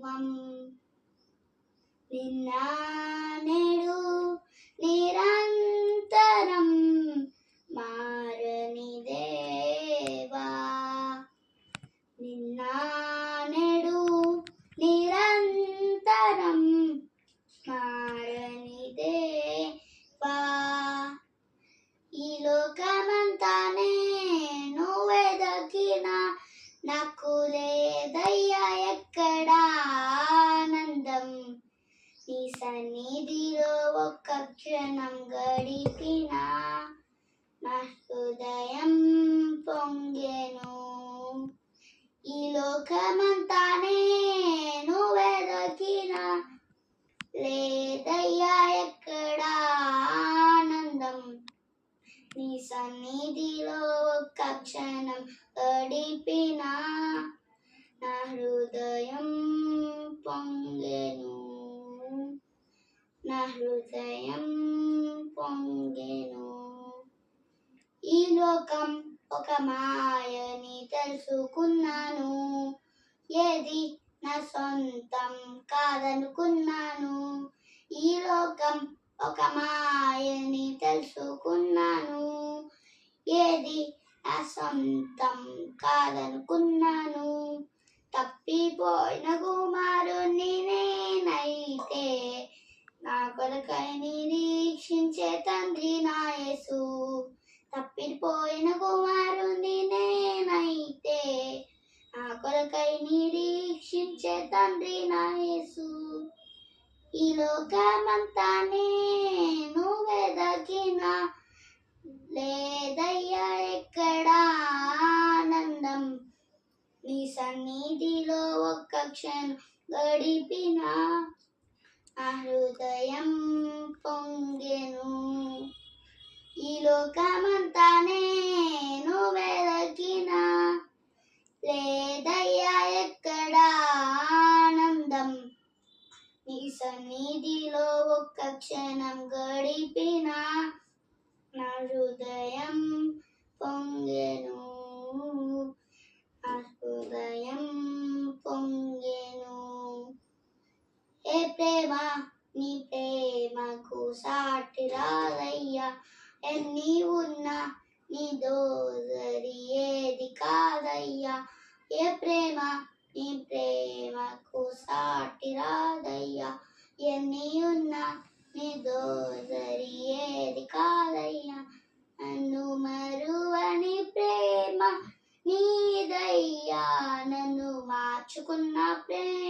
దైవం నిన్న నేడు నిరంతరం మారని దేవా నిన్న నేడు నిరంతరం మారని దేవా ఈ లోకమంతా నేను వెదకినా నాకు లేదయ్యా ఎక్కడా ఆనందం నీ సన్నిధిలో ఒక్క క్షణం గడిపినా నా హృదయం పొంగెను ఈ లోకమంతా నేను వెదకినా లేదయ్యా ఎక్కడా ఆనందం నీ సన్నిధిలో ఒక్క క్షణం గడిపినా నా హృదయం పొంగెను నా హృదయం పొంగెను ఈ లోకం ఒక మాయని తెలుసుకున్నాను ఏది నా సొంతం కాదనుకున్నాను ఈ లోకం ఒక మాయని తెలుసుకున్నాను ఏది నా సొంతం కాదనుకున్నాను తప్పిపోయిన కుమారుని నేనైతే నా కొరకై నిరీక్షించే తండ్రి నా యేసు తప్పిపోయిన కుమారుని నేనైతే నా కొరకై నిరీక్షించే తండ్రి నా యేసు ఈ లోకమంతా నేను వెదకినా లేదయ్యా ఎక్కడా ఆనందం నీ సన్నిధిలో ఒక్క క్షణం గడిపినా నా హృదయం పొంగెను ఈ లోకమంతా నేను వెదకినా లేదయ్యా ఎక్కడా ఆనందం నీ సన్నిధిలో ఒక్క క్షణం గడిపినా నా హృదయం పొంగెను నా హృదయం పొంగెను ఏ ప్రేమ నీ ప్రేమకు సాటి రాదయ్యా ఎన్ని ఉన్నా నీ దోదరి ఏది కాదయ్యా ఏ ప్రేమ నీ ప్రేమకు సాటి రాదయ్యా ఎన్ని ఉన్నా నీ దోదరి ఏది కాదయ్యా నన్ను మరువని ప్రేమ నీదయ్యా నన్ను మార్చుకున్న ప్రేమ